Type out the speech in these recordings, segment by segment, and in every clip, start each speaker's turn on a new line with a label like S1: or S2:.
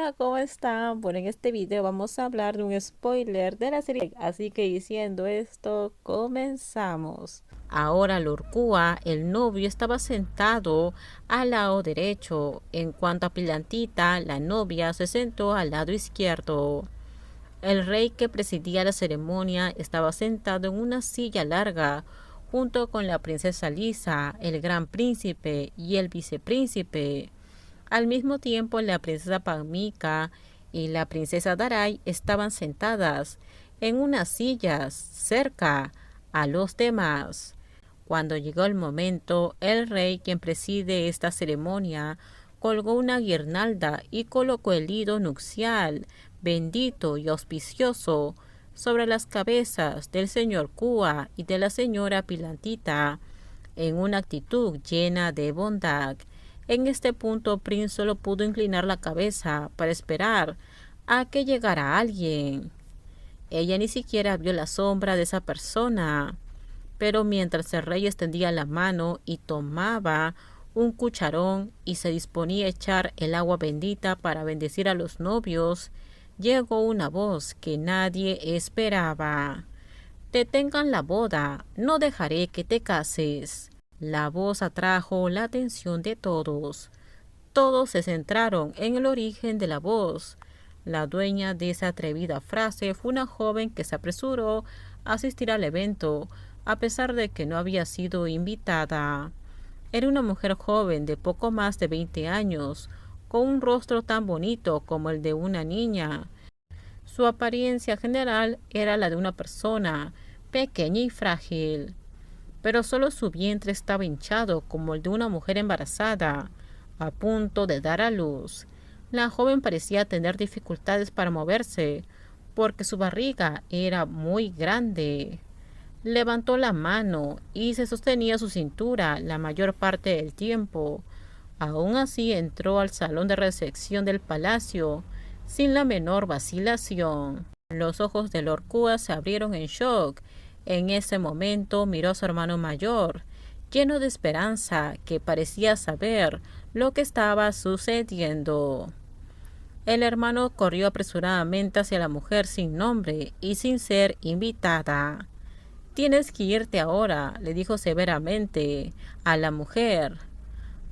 S1: Hola, ¿cómo están? Bueno, en este video vamos a hablar de un spoiler de la serie, así que diciendo esto, comenzamos. Ahora Lorcúa, el novio, estaba sentado al lado derecho, en cuanto a Pilantita, la novia, se sentó al lado izquierdo. El rey que presidía la ceremonia estaba sentado en una silla larga, junto con la princesa Lisa, el gran príncipe y el vicepríncipe. Al mismo tiempo, la princesa Pamika y la princesa Darai estaban sentadas en unas sillas cerca a los demás. Cuando llegó el momento, el rey, quien preside esta ceremonia, colgó una guirnalda y colocó el lido nupcial, bendito y auspicioso, sobre las cabezas del señor Kua y de la señora Pilantita, en una actitud llena de bondad. En este punto, Prince solo pudo inclinar la cabeza para esperar a que llegara alguien. Ella ni siquiera vio la sombra de esa persona, pero mientras el rey extendía la mano y tomaba un cucharón y se disponía a echar el agua bendita para bendecir a los novios, llegó una voz que nadie esperaba. Detengan la boda, no dejaré que te cases. La voz atrajo la atención de todos. Todos se centraron en el origen de la voz. La dueña de esa atrevida frase fue una joven que se apresuró a asistir al evento, a pesar de que no había sido invitada. Era una mujer joven de poco más de 20 años, con un rostro tan bonito como el de una niña. Su apariencia general era la de una persona pequeña y frágil, pero solo su vientre estaba hinchado como el de una mujer embarazada, a punto de dar a luz. La joven parecía tener dificultades para moverse, porque su barriga era muy grande. Levantó la mano y se sostenía su cintura la mayor parte del tiempo. Aún así entró al salón de recepción del palacio sin la menor vacilación. Los ojos de Lord Kua se abrieron en shock. En ese momento miró a su hermano mayor, lleno de esperanza, que parecía saber lo que estaba sucediendo. El hermano corrió apresuradamente hacia la mujer sin nombre y sin ser invitada. Tienes que irte ahora, le dijo severamente a la mujer.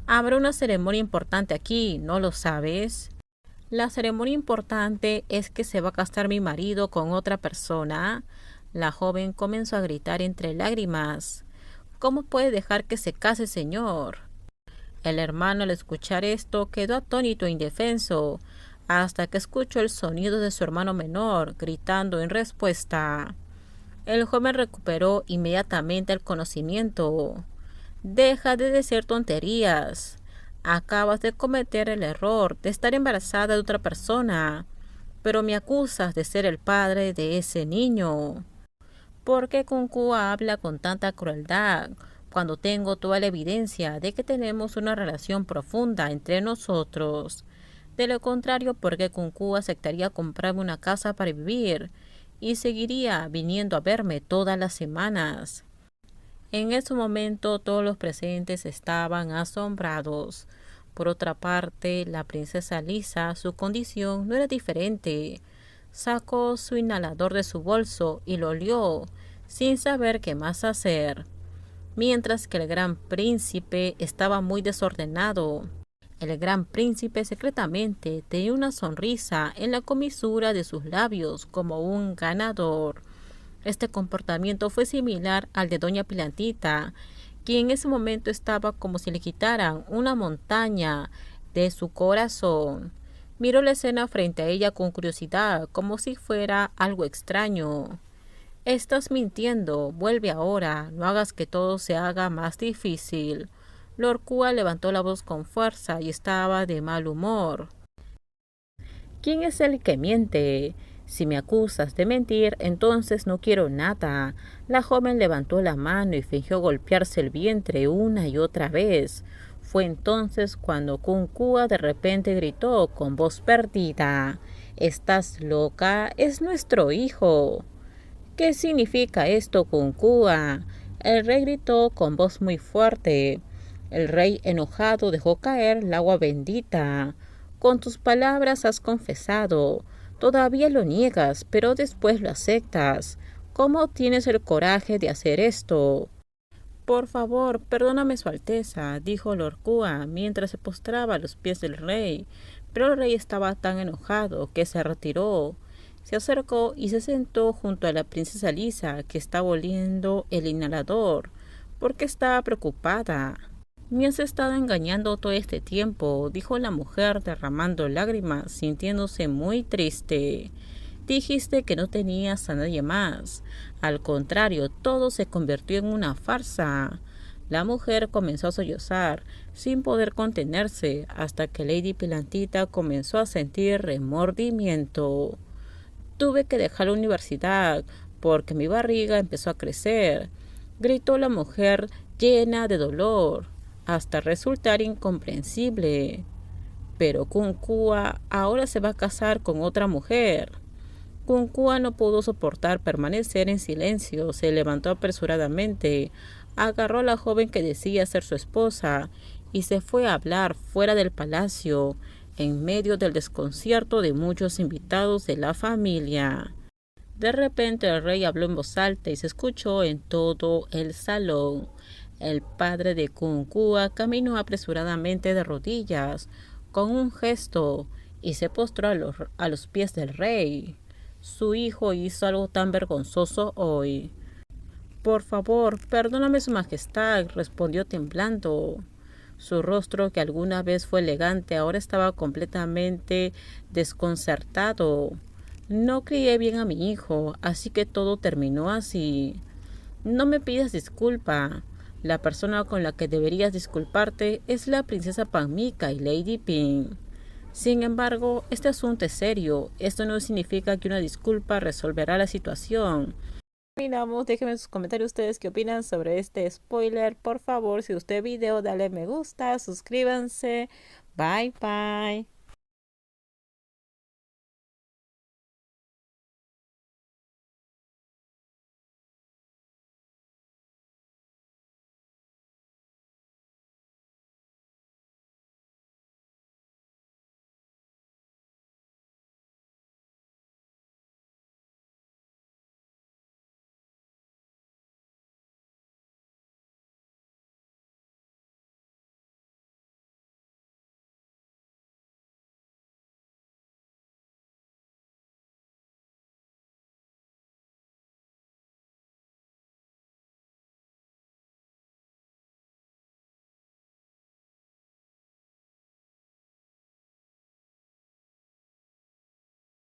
S1: Habrá una ceremonia importante aquí, ¿no lo sabes? La ceremonia importante es que se va a casar mi marido con otra persona. La joven comenzó a gritar entre lágrimas. ¿Cómo puede dejar que se case, señor? El hermano, al escuchar esto, quedó atónito e indefenso, hasta que escuchó el sonido de su hermano menor, gritando en respuesta. El joven recuperó inmediatamente el conocimiento. Deja de decir tonterías. Acabas de cometer el error de estar embarazada de otra persona, pero me acusas de ser el padre de ese niño. ¿Por qué Kunkua habla con tanta crueldad cuando tengo toda la evidencia de que tenemos una relación profunda entre nosotros? De lo contrario, ¿por qué Kunkua aceptaría comprarme una casa para vivir y seguiría viniendo a verme todas las semanas? En ese momento todos los presentes estaban asombrados. Por otra parte, la princesa Lisa, su condición no era diferente. Sacó su inhalador de su bolso y lo olió, sin saber qué más hacer. Mientras que el gran príncipe estaba muy desordenado. El gran príncipe secretamente tenía una sonrisa en la comisura de sus labios como un ganador. Este comportamiento fue similar al de doña Pilantita, quien en ese momento estaba como si le quitaran una montaña de su corazón. Miró la escena frente a ella con curiosidad, como si fuera algo extraño. Estás mintiendo, vuelve ahora, no hagas que todo se haga más difícil. Lord Kua levantó la voz con fuerza y estaba de mal humor. ¿Quién es el que miente? Si me acusas de mentir, entonces no quiero nada. La joven levantó la mano y fingió golpearse el vientre una y otra vez. Fue entonces cuando Kunkua de repente gritó con voz perdida. ¿Estás loca? Es nuestro hijo. ¿Qué significa esto, Kunkua? El rey gritó con voz muy fuerte. El rey enojado dejó caer el agua bendita. Con tus palabras has confesado. Todavía lo niegas, pero después lo aceptas. ¿Cómo tienes el coraje de hacer esto? Por favor, perdóname, Su Alteza, dijo Lorcúa mientras se postraba a los pies del rey. Pero el rey estaba tan enojado que se retiró. Se acercó y se sentó junto a la princesa Lisa, que estaba oliendo el inhalador, porque estaba preocupada. Me has estado engañando todo este tiempo, dijo la mujer derramando lágrimas, sintiéndose muy triste. Dijiste que no tenías a nadie más. Al contrario, todo se convirtió en una farsa. La mujer comenzó a sollozar, sin poder contenerse, hasta que Lady Pilantita comenzó a sentir remordimiento. Tuve que dejar la universidad porque mi barriga empezó a crecer, gritó la mujer llena de dolor, hasta resultar incomprensible. Pero Kunkua ahora se va a casar con otra mujer. Kunkua no pudo soportar permanecer en silencio, se levantó apresuradamente, agarró a la joven que decía ser su esposa y se fue a hablar fuera del palacio, en medio del desconcierto de muchos invitados de la familia. De repente el rey habló en voz alta y se escuchó en todo el salón. El padre de Kunkua caminó apresuradamente de rodillas, con un gesto, y se postró a los pies del rey. Su hijo hizo algo tan vergonzoso hoy. Por favor, perdóname, Su Majestad, respondió temblando. Su rostro, que alguna vez fue elegante, ahora estaba completamente desconcertado. No crié bien a mi hijo, así que todo terminó así. No me pidas disculpa. La persona con la que deberías disculparte es la princesa Panmica y Lady Pink. Sin embargo, este asunto es serio. Esto no significa que una disculpa resolverá la situación. Terminamos, déjenme en sus comentarios ustedes qué opinan sobre este spoiler. Por favor, si usted video, dale me gusta, suscríbanse. Bye bye.